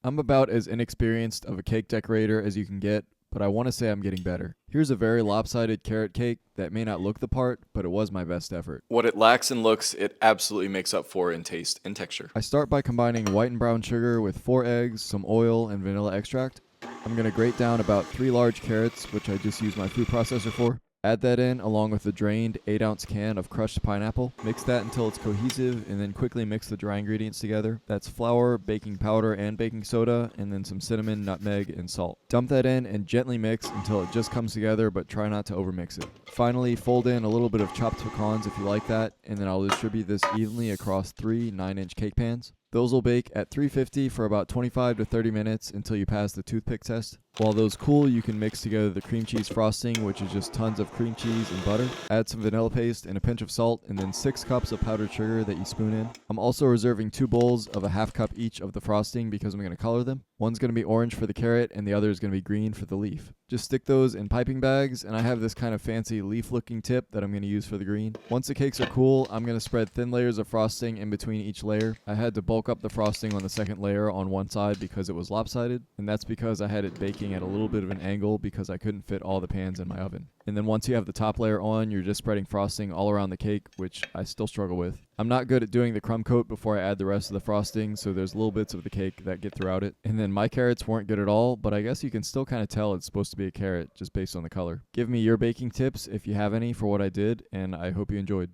I'm about as inexperienced of a cake decorator as you can get, but I want to say I'm getting better. Here's a very lopsided carrot cake that may not look the part, but it was my best effort. What it lacks in looks, it absolutely makes up for in taste and texture. I start by combining white and brown sugar with 4 eggs, some oil, and vanilla extract. I'm going to grate down about 3 large carrots, which I just use my food processor for. Add that in along with a drained 8-ounce can of crushed pineapple. Mix that until it's cohesive and then quickly mix the dry ingredients together. That's flour, baking powder, and baking soda, and then some cinnamon, nutmeg, and salt. Dump that in and gently mix until it just comes together, but try not to overmix it. Finally, fold in a little bit of chopped pecans if you like that, and then I'll distribute this evenly across 3 9-inch cake pans. Those will bake at 350 for about 25 to 30 minutes until you pass the toothpick test. While those cool, you can mix together the cream cheese frosting, which is just tons of cream cheese and butter. Add some vanilla paste and a pinch of salt, and then 6 cups of powdered sugar that you spoon in. I'm also reserving 2 bowls of a half cup each of the frosting because I'm going to color them. One's going to be orange for the carrot, and the other is going to be green for the leaf. Just stick those in piping bags, and I have this kind of fancy leaf-looking tip that I'm going to use for the green. Once the cakes are cool, I'm going to spread thin layers of frosting in between each layer. I had to bulk up the frosting on the second layer on one side because it was lopsided, and that's because I had it baking at a little bit of an angle because I couldn't fit all the pans in my oven. And then once you have the top layer on, you're just spreading frosting all around the cake, which I still struggle with. I'm not good at doing the crumb coat before I add the rest of the frosting, so there's little bits of the cake that get throughout it. And then my carrots weren't good at all, but I guess you can still kind of tell it's supposed to be a carrot just based on the color. Give me your baking tips if you have any for what I did, and I hope you enjoyed.